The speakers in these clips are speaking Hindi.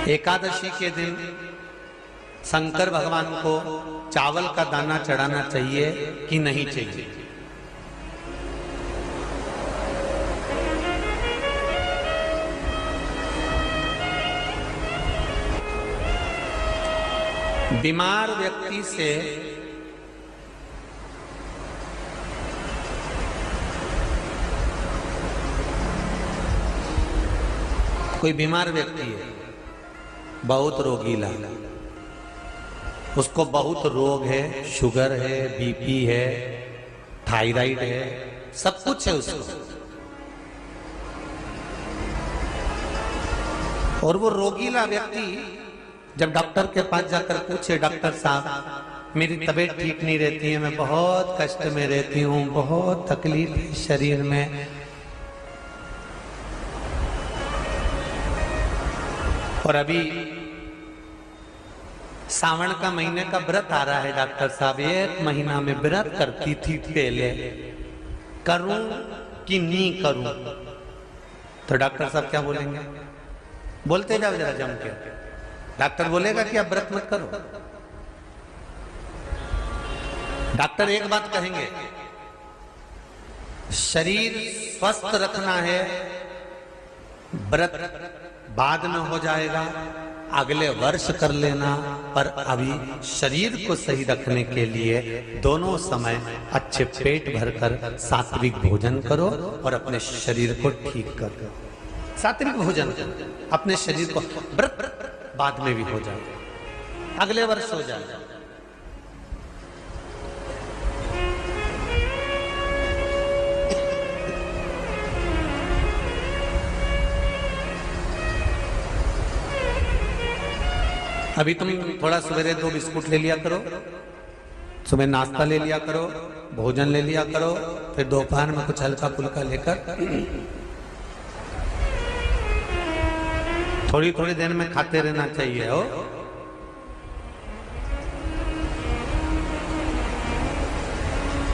एकादशी के दिन शंकर भगवान को चावल का दाना चढ़ाना चाहिए कि नहीं चाहिए? बीमार व्यक्ति से कोई बीमार व्यक्ति है, बहुत रोगीला, उसको बहुत रोग है, शुगर है, बीपी है, थायराइड है, सब कुछ है उसको, और वो रोगीला व्यक्ति जब डॉक्टर के पास जाकर पूछे, डॉक्टर साहब मेरी तबीयत ठीक नहीं रहती है, मैं बहुत कष्ट में रहती हूँ, बहुत तकलीफ है शरीर में, और अभी सावन का महीने का व्रत आ रहा है डॉक्टर साहब, 1 महीना में व्रत करती थी पहले, करूं कि नहीं करूं? तो डॉक्टर साहब क्या बोलेंगे? बोलते जाओ जरा जम के। डॉक्टर बोलेगा कि आप व्रत मत करो। डॉक्टर एक बात कहेंगे, शरीर स्वस्थ रखना है, व्रत बाद में हो जाएगा, अगले वर्ष कर लेना, पर अभी शरीर को सही रखने के लिए दोनों समय अच्छे पेट भरकर सात्विक भोजन करो और अपने शरीर को ठीक करो। सात्विक भोजन अपने शरीर को, व्रत बाद में भी हो जाए, अगले वर्ष हो जाए। अभी तुम थोड़ा सवेरे 2 बिस्कुट ले लिया करो, सुबह नाश्ता ले लिया करो, भोजन ले लिया करो, फिर दोपहर में कुछ हल्का फुल्का लेकर थोड़ी थोड़ी देर में खाते रहना चाहिए हो।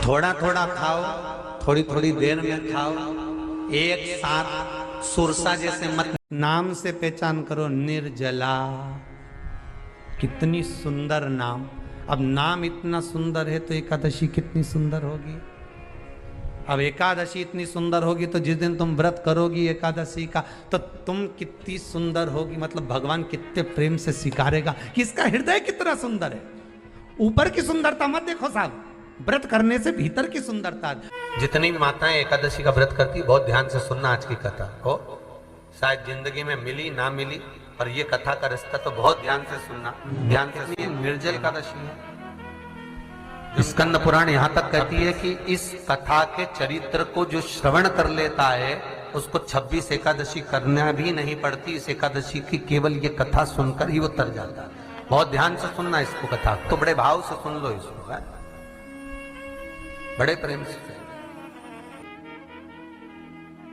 थोड़ा थोड़ा खाओ, थोड़ी थोड़ी देर में खाओ, एक साथ सुरसा जैसे मत। नाम से पहचान करो, निर्जला, कितनी सुंदर नाम। अब नाम इतना सुंदर है तो एकादशी कितनी सुंदर होगी। अब एकादशी इतनी सुंदर होगी तो जिस दिन तुम व्रत करोगी एकादशी का, तो तुम कितनी सुंदर होगी, मतलब भगवान कितने प्रेम से स्वीकारेगा कि इसका हृदय कितना सुंदर है। ऊपर की सुंदरता मत देखो साहब, व्रत करने से भीतर की सुंदरता। जितनी भी माताएं एकादशी का व्रत करती, बहुत ध्यान से सुनना आज की कथा को, शायद जिंदगी में मिली ना मिली, और ये कथा का रिश्ता तो बहुत ध्यान से सुनना, ध्यान से। निर्जल एकादशी है। स्कंद पुराण यहां तक कहती है कि इस कथा के चरित्र को जो श्रवण कर लेता है उसको 26 एकादशी करना भी नहीं पड़ती। इस एकादशी की केवल ये कथा सुनकर ही वो तर जाता है। बहुत ध्यान से सुनना इसको, कथा तो बड़े भाव से सुन लो इसको, है? बड़े प्रेम से।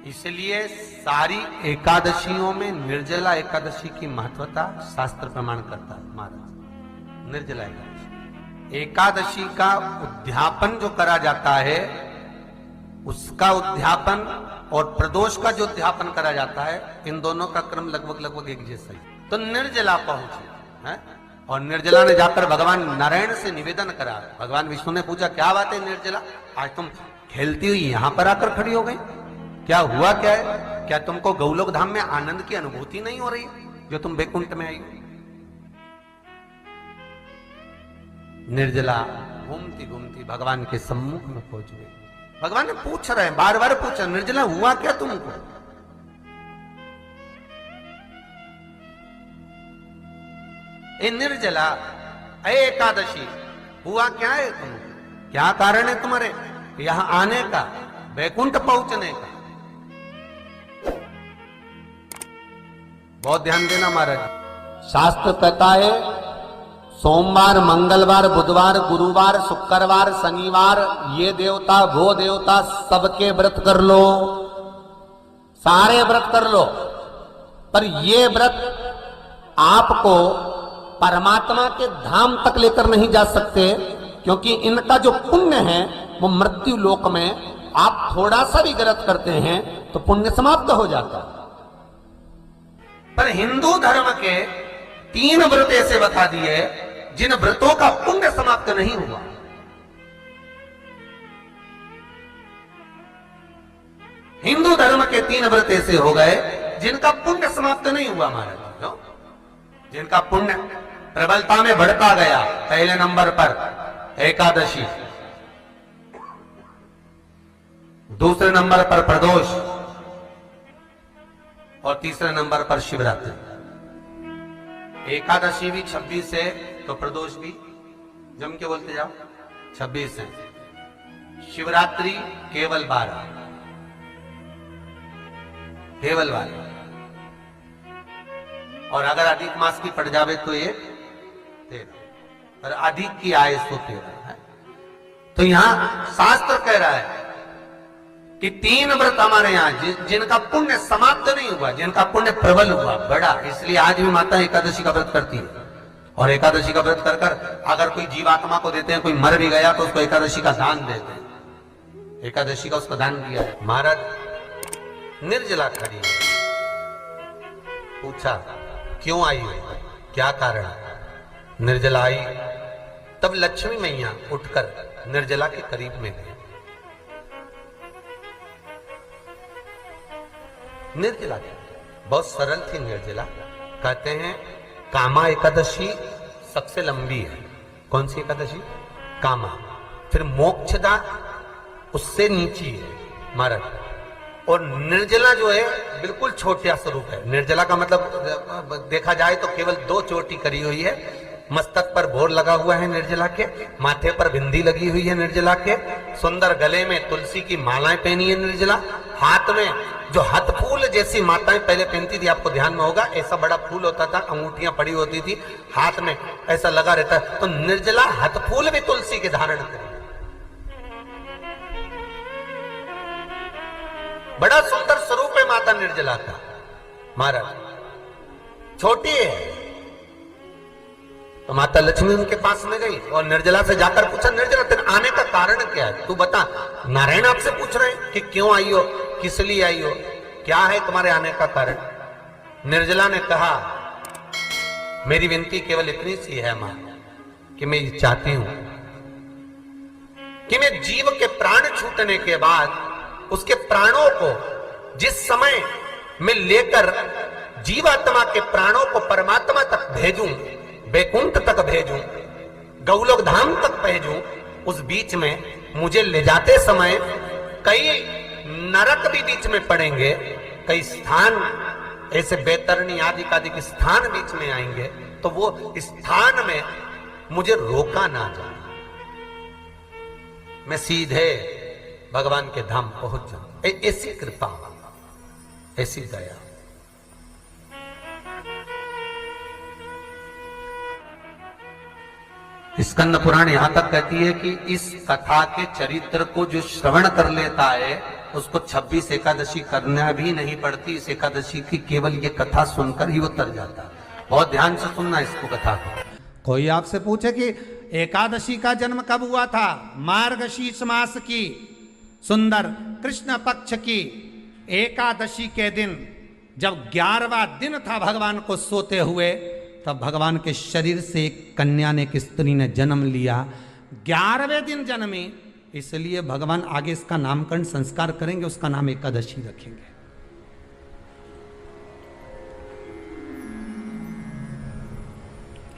इसलिए सारी एकादशियों में निर्जला एकादशी की महत्वता शास्त्र प्रमाण करता है महाराज। निर्जला एकादशी का उद्यापन जो करा जाता है, उसका उद्यापन और प्रदोष का जो उद्यापन करा जाता है, इन दोनों का क्रम लगभग एक जैसा ही। तो निर्जला पहुंचे है, और निर्जला ने जाकर भगवान नारायण से निवेदन करा। भगवान विष्णु ने पूछा, क्या बात है निर्जला, आज तुम खेलती हुई यहां पर आकर खड़ी हो गई, क्या हुआ? क्या है? क्या तुमको गौलोक धाम में आनंद की अनुभूति नहीं हो रही जो तुम बैकुंठ में आई? निर्जला घूमती घूमती भगवान के सम्मुख में पहुंच गई। भगवान ने पूछ रहे हैं, बार बार पूछा, निर्जला हुआ क्या तुमको? ए निर्जला, ए एकादशी, हुआ क्या है तुमको? क्या कारण है तुम्हारे यहां आने का, बैकुंठ पहुंचने का? बहुत ध्यान देना महाराज। शास्त्र कहता है सोमवार, मंगलवार, बुधवार, गुरुवार, शुक्रवार, शनिवार, ये देवता वो देवता सबके व्रत कर लो, सारे व्रत कर लो, पर ये व्रत आपको परमात्मा के धाम तक लेकर नहीं जा सकते, क्योंकि इनका जो पुण्य है वो मृत्यु लोक में आप थोड़ा सा भी व्रत करते हैं तो पुण्य समाप्त हो जाता है। पर हिंदू धर्म के 3 व्रत ऐसे बता दिए जिन व्रतों का पुण्य समाप्त नहीं हुआ। हिंदू धर्म के 3 व्रत ऐसे हो गए जिनका पुण्य समाप्त नहीं हुआ महाराज, जिनका पुण्य प्रबलता में बढ़ता गया। पहले नंबर पर एकादशी, दूसरे नंबर पर प्रदोष और तीसरे नंबर पर शिवरात्रि। एकादशी भी 26 है तो प्रदोष भी जम के बोलते जाओ 26 है। शिवरात्रि केवल 12, केवल 12। और अगर अधिक मास की पड़ जावे तो ये 13, और अधिक की आय तो 13 है। तो यहां शास्त्र कह रहा है कि 3 व्रत हमारे यहां जिनका पुण्य समाप्त नहीं हुआ, जिनका पुण्य प्रबल हुआ, बड़ा। इसलिए आज भी माता एकादशी का व्रत करती है। और एकादशी का व्रत कर कर अगर कोई जीवात्मा को देते हैं, कोई मर भी गया तो उसको एकादशी का दान देते हैं। एकादशी का उसको दान दिया है। महाराज निर्जला खड़ी है, पूछा क्यों आई हो, क्या कारण? निर्जला आई। तब लक्ष्मी मैया उठकर निर्जला के करीब में गई। निर्जला बहुत सरल थी निर्जला। कहते हैं कामा एकादशी सबसे लंबी है। कौन सी एकादशी? कामा। फिर मोक्षदा उससे नीची है महाराज। और निर्जला जो है बिल्कुल छोटा स्वरूप है। निर्जला का मतलब देखा जाए तो केवल 2 चोटी करी हुई है। मस्तक पर भोर लगा हुआ है निर्जला के, माथे पर बिंदी लगी हुई है निर्जला के, सुंदर गले में तुलसी की मालाएं पहनी है निर्जला, हाथ में जो हथ फूल जैसी माताएं पहले पहनती थी, आपको ध्यान में होगा, ऐसा बड़ा फूल होता था, अंगूठियां पड़ी होती थी, हाथ में ऐसा लगा रहता है। तो निर्जला हथ फूल भी तुलसी के धारण करी। बड़ा सुंदर स्वरूप है माता निर्जला का महाराज। छोटी है तो माता लक्ष्मी उनके पास में गई और निर्जला से जाकर पूछा, निर्जला तेरे आने का कारण क्या है, तू बता। नारायण आपसे पूछ रहे हैं कि क्यों आई हो, किस लिए आई हो, क्या है तुम्हारे आने का कारण? निर्जला ने कहा, मेरी विनती केवल इतनी सी है मां कि मैं ये चाहती हूं कि मैं जीव के प्राण छूटने के बाद उसके प्राणों को जिस समय मैं लेकर जीवात्मा के प्राणों को परमात्मा तक भेजूं, बैकुंठ तक भेजूं, गौलोक धाम तक भेजूं, उस बीच में मुझे ले जाते समय कई नरक भी बीच में पड़ेंगे, कई स्थान ऐसे बैतरणी आदि के स्थान बीच में आएंगे, तो वो स्थान में मुझे रोका ना जाए, मैं सीधे भगवान के धाम पहुंच जाऊं। ऐसी कृपा, ऐसी दया। स्कंद पुराण यहां तक कहती है कि इस कथा के चरित्र को जो श्रवण कर लेता है उसको 26 एकादशी करना भी नहीं पड़ती। इस एकादशी की केवल ये कथा सुनकर ही वो तर जाता है। बहुत ध्यान से सुनना इसको, कथा को। कोई आपसे पूछे कि एकादशी का जन्म कब हुआ था? मार्गशीर्ष मास की सुंदर कृष्ण पक्ष की एकादशी के दिन, जब 11वां दिन था भगवान को सोते हुए, तब भगवान के शरीर से एक कन्या ने, एक स्त्री ने जन्म लिया। 11वें दिन जन्मी, इसलिए भगवान आगे इसका नामकरण संस्कार करेंगे, उसका नाम एकादशी रखेंगे।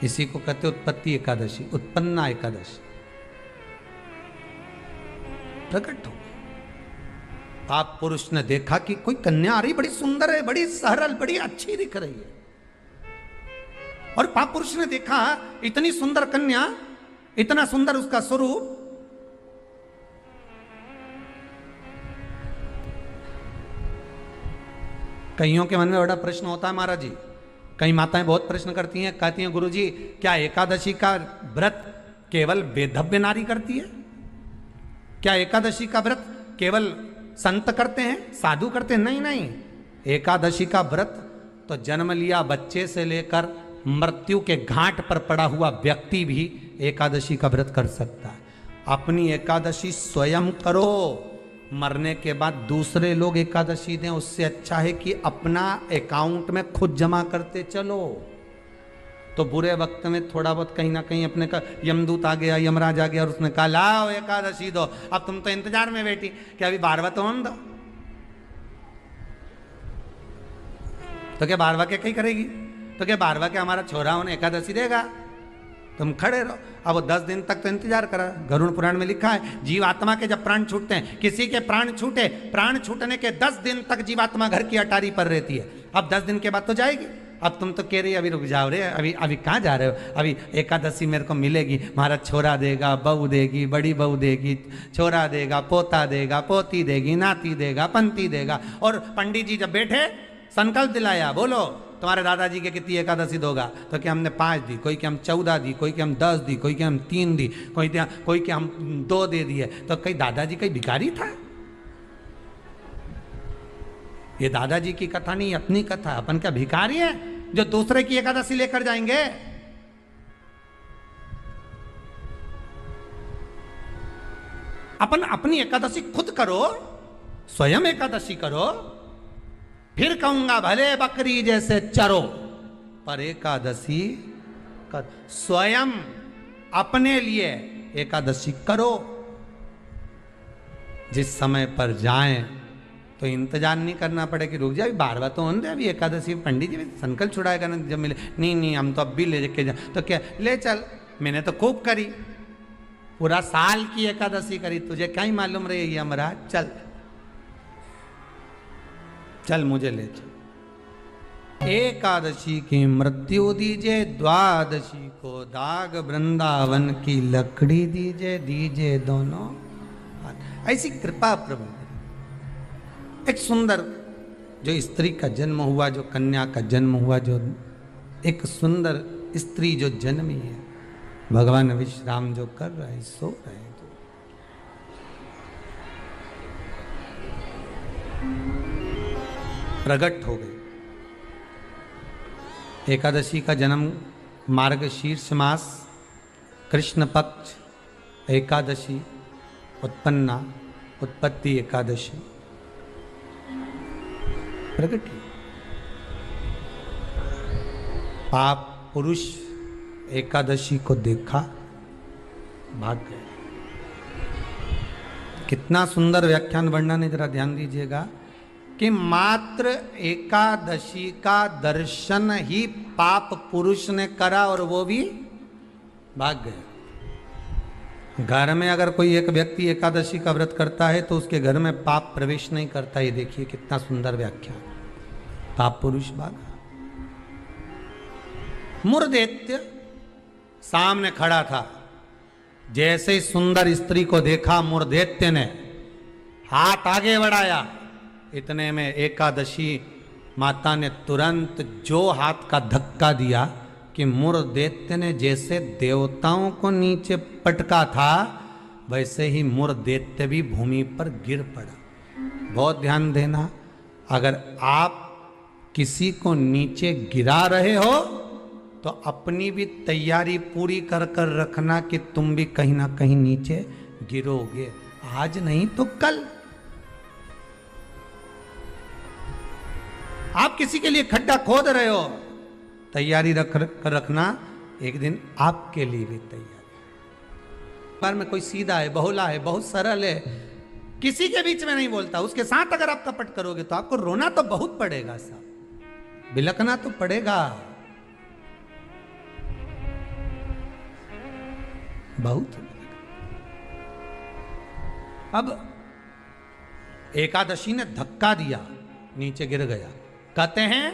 इसी को कहते उत्पत्ति एकादशी, उत्पन्ना एकादशी। प्रकट हो आप पुरुष ने देखा कि कोई कन्या आ रही, बड़ी सुंदर है, बड़ी सरल, बड़ी अच्छी दिख रही है। और पाप पुरुष ने देखा इतनी सुंदर कन्या, इतना सुंदर उसका स्वरूप, कईयों के मन में बड़ा प्रश्न होता है महाराज जी। कई माताएं बहुत प्रश्न करती हैं, कहती हैं गुरुजी क्या एकादशी का व्रत केवल वेदव्य नारी करती है? क्या एकादशी का व्रत केवल संत करते हैं, साधु करते हैं? नहीं नहीं, एकादशी का व्रत तो जन्म लिया बच्चे से लेकर मृत्यु के घाट पर पड़ा हुआ व्यक्ति भी एकादशी का व्रत कर सकता है। अपनी एकादशी स्वयं करो, मरने के बाद दूसरे लोग एकादशी दें, उससे अच्छा है कि अपना अकाउंट में खुद जमा करते चलो। तो बुरे वक्त में थोड़ा बहुत कहीं ना कहीं अपने का यमदूत आ गया, यमराज आ गया और उसने कहा लाओ एकादशी दो। अब तुम तो इंतजार में बैठी कि अभी बारवा तो हम दो, तो क्या बारवा क्या कहीं करेगी? तो क्या बारवा क्या हमारा छोरा उन्हें एकादशी देगा? तुम खड़े रहो। अब वो 10 दिन तक तो इंतजार करा। गरुड़ पुराण में लिखा है जीवात्मा के जब प्राण छूटते हैं, किसी के प्राण छूटे, प्राण छूटने के 10 दिन तक जीवात्मा घर की अटारी पर रहती है। अब 10 दिन के बाद तो जाएगी। अब तुम तो कह रही अभी रुक जाओ रे, अभी कहाँ जा रहे हो? अभी एकादशी मेरे को मिलेगी, हमारा छोरा देगा, बहू देगी, बड़ी बहू देगी, छोरा देगा, पोता देगा, पोती देगी, नाती देगा, पंती देगा। और पंडित जी जब बैठे संकल्प दिलाया, बोलो तुम्हारे दादाजी के कितनी एकादशी दोगा? तो क्या हमने 5 दी, कोई कि हम 14 दी, कोई कि हम 10 दी, कोई कि हम 3 दी, कोई कि हम 2 दे दिए। तो कहीं दादाजी कहीं भिखारी था? ये दादाजी की कथा नहीं, अपनी कथा। अपन क्या भिखारी है जो दूसरे की एकादशी लेकर जाएंगे? अपन अपनी एकादशी खुद करो, स्वयं एकादशी करो, फिर कहूंगा भले बकरी जैसे चरो, पर एकादशी कर। स्वयं अपने लिए एकादशी करो। जिस समय पर जाएं तो इंतजार नहीं करना पड़े कि रुक जाए, बारवा तो होने दे, अभी एकादशी पंडित जी संकल्प छुड़ाएगा ना जब मिले। नहीं हम तो अब भी ले के जा। तो क्या ले चल, मैंने तो खूब करी, पूरा साल की एकादशी करी, तुझे क्या ही मालूम रही यमराज? चल चल मुझे ले चल। एकादशी की मृत्यु दीजे, द्वादशी को दाग वृंदावन की लकड़ी दीजे दोनों। ऐसी कृपा प्रभु। एक सुंदर जो स्त्री का जन्म हुआ, जो कन्या का जन्म हुआ, जो एक सुंदर स्त्री जो जन्मी है, भगवान विश्राम जो कर रहे हैं, सो रहे हैं। प्रकट हो गए। एकादशी का जन्म मार्गशीर्ष मास कृष्ण पक्ष एकादशी उत्पन्ना, उत्पत्ति एकादशी प्रकट हुई। पाप पुरुष एकादशी को देखा, भाग गए। कितना सुंदर व्याख्यान वर्णन है, जरा ध्यान दीजिएगा कि मात्र एकादशी का दर्शन ही पाप पुरुष ने करा और वो भी भाग गया। घर में अगर कोई एक व्यक्ति एकादशी का व्रत करता है तो उसके घर में पाप प्रवेश नहीं करता। ये देखिए कितना सुंदर व्याख्यान। पाप पुरुष भागा। मुरदैत्य सामने खड़ा था। जैसे ही सुंदर स्त्री को देखा, मुरदैत्य ने हाथ आगे बढ़ाया। इतने में एकादशी माता ने तुरंत जो हाथ का धक्का दिया कि मुरदैत्य ने जैसे देवताओं को नीचे पटका था, वैसे ही मुरदैत्य भी भूमि पर गिर पड़ा। बहुत ध्यान देना, अगर आप किसी को नीचे गिरा रहे हो तो अपनी भी तैयारी पूरी कर कर रखना कि तुम भी कहीं ना कहीं नीचे गिरोगे। आज नहीं तो कल। आप किसी के लिए खड्डा खोद रहे हो, तैयारी रखना, एक दिन आपके लिए भी तैयारी। बार में कोई सीधा है, बहुला है, बहुत सरल है, किसी के बीच में नहीं बोलता, उसके साथ अगर आप कपट करोगे तो आपको रोना तो बहुत पड़ेगा साहब, बिलखना तो पड़ेगा बहुत। अब एकादशी ने धक्का दिया, नीचे गिर गया। कहते हैं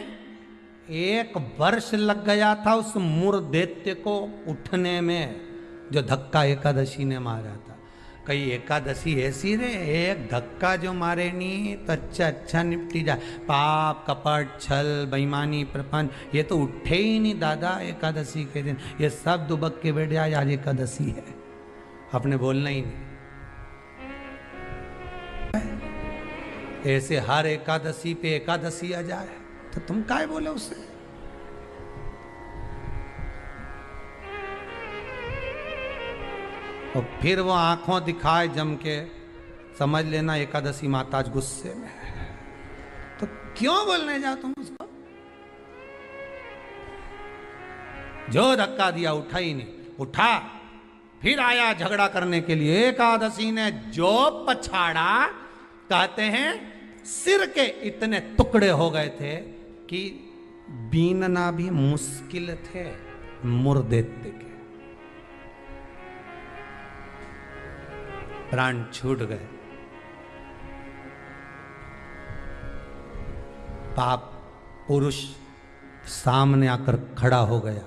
1 वर्ष लग गया था उस मुरदैत्य को उठने में, जो धक्का एकादशी ने मारा था। कई एकादशी ऐसी रे, एक धक्का जो मारे नहीं तो अच्छा निपटी जाए। पाप कपट छल बेईमानी प्रपंच ये तो उठे ही नहीं दादा एकादशी के दिन। ये सब दुबक के बैठ जाए, आज एकादशी है, आपने बोलना ही नहीं। ऐसे हर एकादशी पे एकादशी आ जाए तो तुम काय बोले उसे। और फिर वो आंखों दिखाए जम के, समझ लेना एकादशी माता आज गुस्से में है। तो क्यों बोलने जाओ तुम उसको? जो धक्का दिया उठा ही नहीं। उठा, फिर आया झगड़ा करने के लिए। एकादशी ने जो पछाड़ा, कहते हैं सिर के इतने टुकड़े हो गए थे कि बीनना भी मुश्किल थे, मुर्दे के प्राण छूट गए। पाप पुरुष सामने आकर खड़ा हो गया।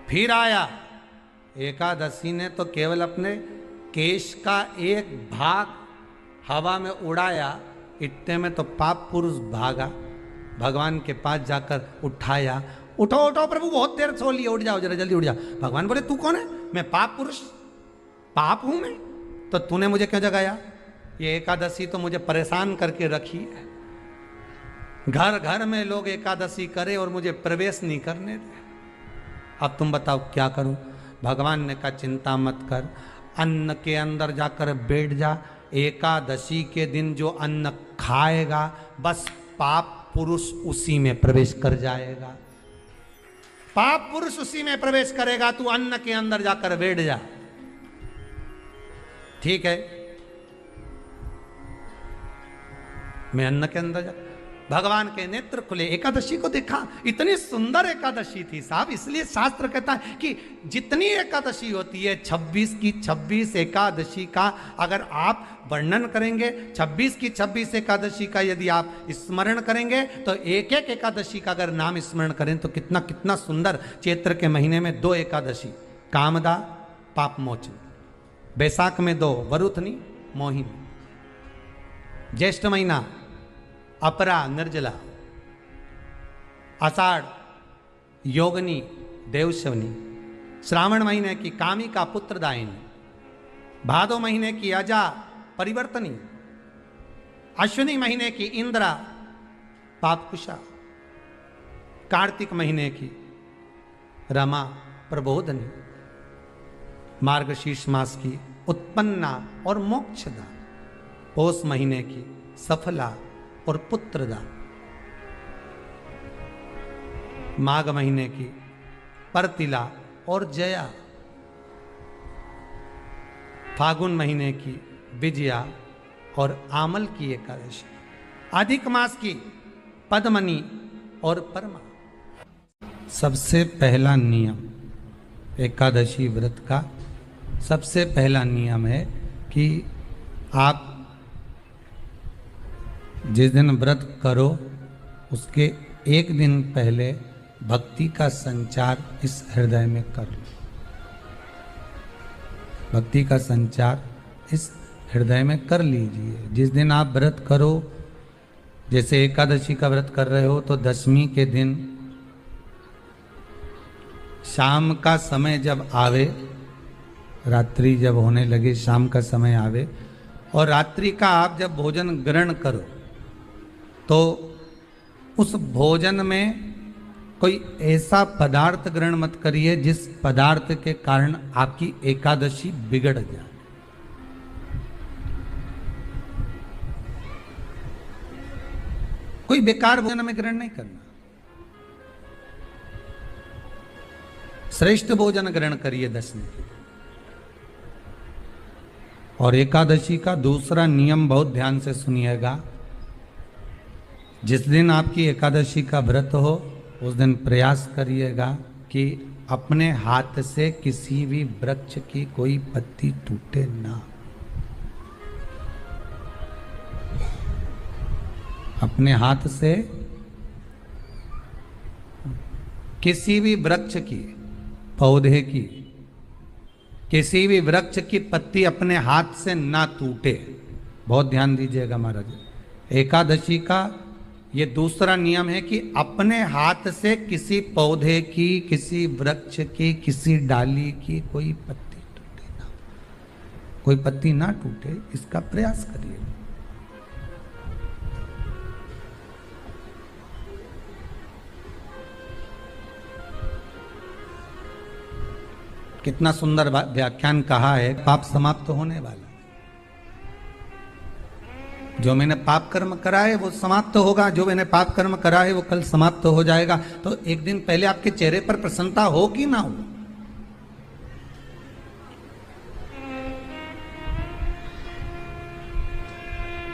फिर आया। एकादशी ने तो केवल अपने केश का एक भाग हवा में उड़ाया, इतने में तो पाप पुरुष भागा, भगवान के पास जाकर उठाया। उठो उठो प्रभु, बहुत देर सो लिए, उठ जाओ जरा जल्दी उठ जाओ। भगवान बोले तू कौन है? मैं पाप पुरुष, पाप हूं मैं, तो तूने मुझे क्यों जगाया? ये एकादशी तो मुझे परेशान करके रखी है। घर घर में लोग एकादशी करे और मुझे प्रवेश नहीं करने दे। अब तुम बताओ क्या करूं? भगवान ने कहा चिंता मत कर, अन्न के अंदर जाकर बैठ जा। एकादशी के दिन जो अन्न खाएगा बस पाप पुरुष उसी में प्रवेश कर जाएगा। पाप पुरुष उसी में प्रवेश करेगा, तू अन्न के अंदर जाकर बैठ जा। ठीक है, मैं अन्न के अंदर जा। भगवान के नेत्र खुले, एकादशी को देखा, इतनी सुंदर एकादशी थी साहब। इसलिए शास्त्र कहता है कि जितनी एकादशी होती है 26 की 26 एकादशी का अगर आप वर्णन करेंगे, 26 की 26 एकादशी का यदि आप स्मरण करेंगे, तो एक एक एकादशी का अगर नाम स्मरण करें तो कितना कितना सुंदर। चैत्र के महीने में 2 एकादशी, कामदा पाप मोचन, बैसाख में 2 वरुथनी मोहिनी, ज्येष्ठ महीना अपरा निर्जला, आषाढ़ योगनी देवशवनी, श्रावण महीने की कामिका पुत्रदायिनी, भादो महीने की अजा परिवर्तनी, अश्विनी महीने की इंद्रा पापकुशा, कार्तिक महीने की रमा प्रबोधनी, मार्गशीर्ष मास की उत्पन्ना और मोक्षदा, पौष महीने की सफला और पुत्रदा, माघ महीने की परतिला और जया, फागुन महीने की विजया और आमल की एकादशी, अधिक मास की पद्मनी और परमा। सबसे पहला नियम एकादशी व्रत का, सबसे पहला नियम है कि आप जिस दिन व्रत करो उसके एक दिन पहले भक्ति का संचार इस हृदय में कर लो। भक्ति का संचार इस हृदय में कर लीजिए। जिस दिन आप व्रत करो, जैसे एकादशी का व्रत कर रहे हो, तो दशमी के दिन शाम का समय जब आवे, रात्रि जब होने लगे, शाम का समय आवे और रात्रि का आप जब भोजन ग्रहण करो, तो उस भोजन में कोई ऐसा पदार्थ ग्रहण मत करिए जिस पदार्थ के कारण आपकी एकादशी बिगड़ जाए। कोई बेकार भोजन में ग्रहण नहीं करना, श्रेष्ठ भोजन ग्रहण करिए दशमी के। और एकादशी का दूसरा नियम बहुत ध्यान से सुनिएगा। जिस दिन आपकी एकादशी का व्रत हो उस दिन प्रयास करिएगा कि अपने हाथ से किसी भी वृक्ष की कोई पत्ती टूटे ना। अपने हाथ से किसी भी वृक्ष की, पौधे की, किसी भी वृक्ष की पत्ती अपने हाथ से ना टूटे। बहुत ध्यान दीजिएगा महाराज। एकादशी का ये दूसरा नियम है कि अपने हाथ से किसी पौधे की, किसी वृक्ष की, किसी डाली की कोई पत्ती टूटे ना, कोई पत्ती ना टूटे, इसका प्रयास करिए। कितना सुंदर व्याख्यान कहा है। पाप समाप्त होने वाला, जो मैंने पाप कर्म करा है वो समाप्त होगा, जो मैंने पाप कर्म करा है वो कल समाप्त हो जाएगा। तो एक दिन पहले आपके चेहरे पर प्रसन्नता हो कि ना हो?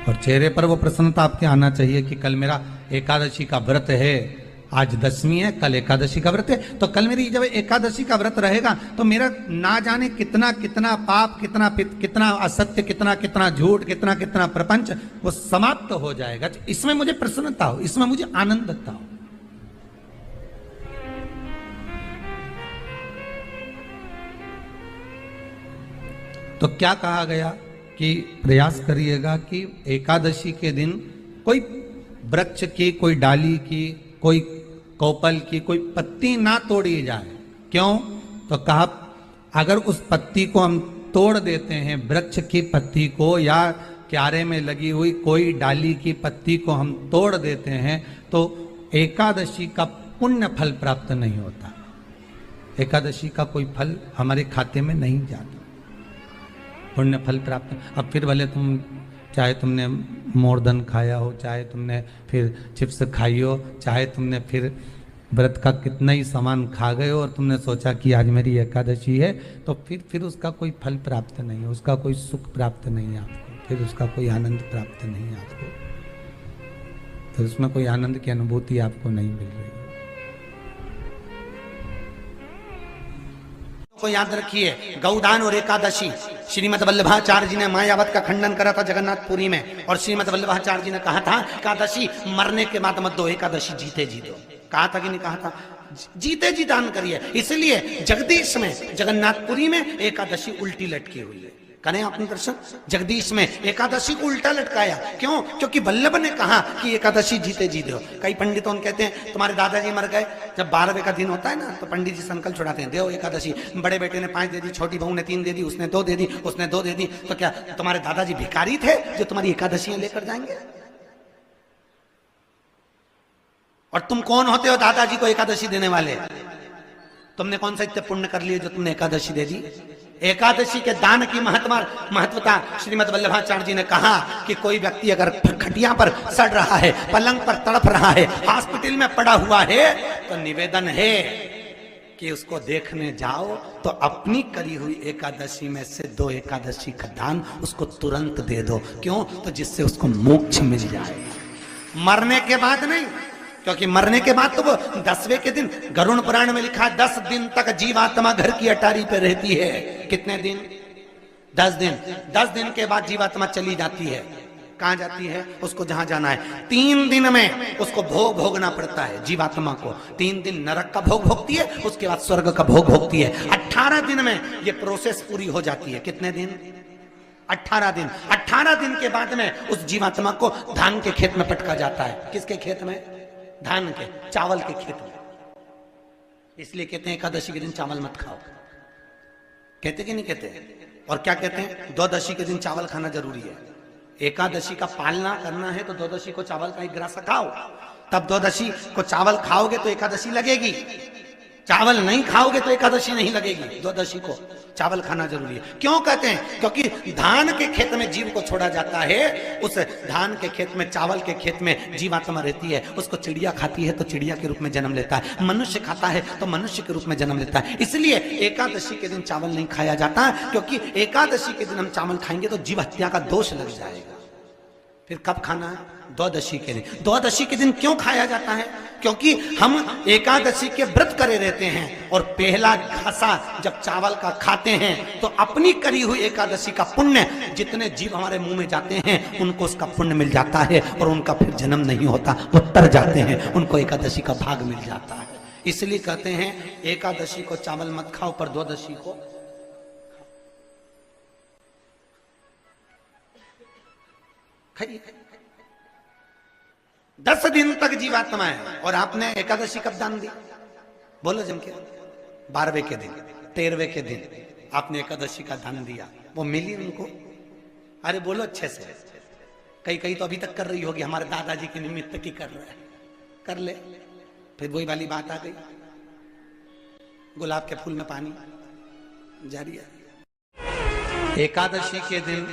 और चेहरे पर वो प्रसन्नता आपके आना चाहिए कि कल मेरा एकादशी का व्रत है, आज दशमी है, कल एकादशी का व्रत है, तो कल मेरी जब एकादशी का व्रत रहेगा तो मेरा ना जाने कितना कितना पाप, कितना असत्य, कितना झूठ, कितना प्रपंच वो समाप्त हो जाएगा। इसमें मुझे प्रसन्नता हो, इसमें मुझे आनंदता हो। तो क्या कहा गया कि प्रयास करिएगा कि एकादशी के दिन कोई वृक्ष की, कोई डाली की, कोई कोपल की कोई पत्ती ना तोड़ी जाए। क्यों? तो कहा अगर उस पत्ती को हम तोड़ देते हैं, वृक्ष की पत्ती को या क्यारे में लगी हुई कोई डाली की पत्ती को हम तोड़ देते हैं तो एकादशी का पुण्य फल प्राप्त नहीं होता, एकादशी का कोई फल हमारे खाते में नहीं जाता, पुण्य फल प्राप्त। अब फिर भले तुम चाहे तुमने मोरधन खाया हो, चाहे तुमने फिर चिप्स खाई हो, चाहे तुमने फिर व्रत का कितना ही सामान खा गए हो और तुमने सोचा कि आज मेरी एकादशी है, तो फिर उसका कोई फल प्राप्त नहीं है, उसका कोई सुख प्राप्त नहीं है आपको, फिर उसका कोई आनंद प्राप्त नहीं है आपको, तो उसमें कोई आनंद की अनुभूति आपको नहीं मिल रही। को याद रखिए, गौदान और एकादशी, श्रीमद वल्लभाचार्य जी ने मायावत का खंडन करा था जगन्नाथपुरी में, और श्रीमद वल्लभाचार्य जी ने कहा था एकादशी मरने के बाद मत दो, एकादशी जीते जी दो। कहा था कि नहीं कहा था? जीते जी दान करिए। इसलिए जगदीश में, जगन्नाथपुरी में एकादशी उल्टी लटकी हुई है। करें आपने दर्शन? जगदीश में एकादशी को उल्टा लटकाया। क्यों? क्योंकि वल्लभ ने कहा कि एकादशी जीते जी दो। कई पंडितों कहते हैं तुम्हारे दादाजी मर गए, जब 12वें का दिन होता है ना तो पंडित जी संकल्प छुड़ाते हैं, दो एकादशी। बड़े बेटे ने 5 दे दी, छोटी बहू ने 3 दे दी, उसने 2 दे दी, उसने 2 दे दी, तो क्या तुम्हारे दादाजी भिखारी थे जो तुम्हारी एकादशियां लेकर जाएंगे? और तुम कौन होते हो दादाजी को एकादशी देने वाले? तुमने कौन सा इतने पुण्य कर लिए जो तुमने एकादशी दे दी? एकादशी के दान की महत्वता श्रीमद वल्लभाचार्य जी ने कहा कि कोई व्यक्ति अगर खटिया पर सड़ रहा है, पलंग पर तड़प रहा है, हॉस्पिटल में पड़ा हुआ है, तो निवेदन है कि उसको देखने जाओ तो अपनी करी हुई एकादशी में से 2 एकादशी का दान उसको तुरंत दे दो। क्यों? तो जिससे उसको मोक्ष मिल जाए, मरने के बाद नहीं। क्योंकि मरने के बाद तो वो 10वें के दिन, गरुड़ पुराण में लिखा है 10 दिन तक जीवात्मा घर की अटारी पे रहती है। कितने दिन? 10 दिन। 10 दिन के बाद जीवात्मा चली जाती है। कहां जाती है? उसको जहां जाना है। 3 दिन में उसको भोग भोगना पड़ता है जीवात्मा को। 3 दिन नरक का भोग भोगती है, उसके बाद स्वर्ग का भोग भोगती है। 18 दिन में ये प्रोसेस पूरी हो जाती है। कितने दिन? 18 दिन। 18 दिन के बाद में उस जीवात्मा को धान के खेत में पटका जाता है। किसके खेत में? धान के, चावल के खेत में। इसलिए कहते हैं एकादशी के दिन चावल मत खाओ। कहते कि नहीं कहते? और क्या कहते हैं? द्वादशी के दिन चावल खाना जरूरी है। एकादशी का पालना करना है तो द्वादशी को चावल का 1 गिरास खाओ, तब द्वादशी को चावल खाओगे तो एकादशी लगेगी। चावल नहीं खाओगे तो एकादशी नहीं लगेगी। द्वादशी को चावल खाना जरूरी है। क्यों कहते हैं? क्योंकि धान के खेत में जीव को छोड़ा जाता है, उस धान के खेत में, चावल के खेत में जीवात्मा रहती है। उसको चिड़िया खाती है तो चिड़िया के रूप में जन्म लेता है, मनुष्य खाता है तो मनुष्य के रूप में जन्म लेता है। इसलिए एकादशी के दिन चावल नहीं खाया जाता, क्योंकि एकादशी के दिन हम चावल खाएंगे तो जीव हत्या का दोष लग जाएगा। फिर कब खाना है? द्वादशी के दिन। द्वादशी के दिन क्यों खाया जाता है? क्योंकि हम एकादशी के व्रत करे रहते हैं, और पहला घासा जब चावल का खाते हैं तो अपनी करी हुई एकादशी का पुण्य, जितने जीव हमारे मुंह में जाते हैं उनको उसका पुण्य मिल जाता है, और उनका फिर जन्म नहीं होता, वो तर जाते हैं, उनको एकादशी का भाग मिल जाता है। इसलिए कहते हैं एकादशी को चावल मत खाओ, पर द्वादशी को खाइए। 10 दिन तक जीवात्मा है, और आपने एकादशी कब दान दी? बोलो जम के। 12वें के दिन, 13वें के दिन आपने एकादशी का दान दिया, वो मिली उनको? अरे बोलो अच्छे से। कई तो अभी तक कर रही होगी, हमारे दादाजी के निमित्त की कर रहा है, कर ले। फिर वही वाली बात आ गई, गुलाब के फूल में पानी जारी है। एकादशी के दिन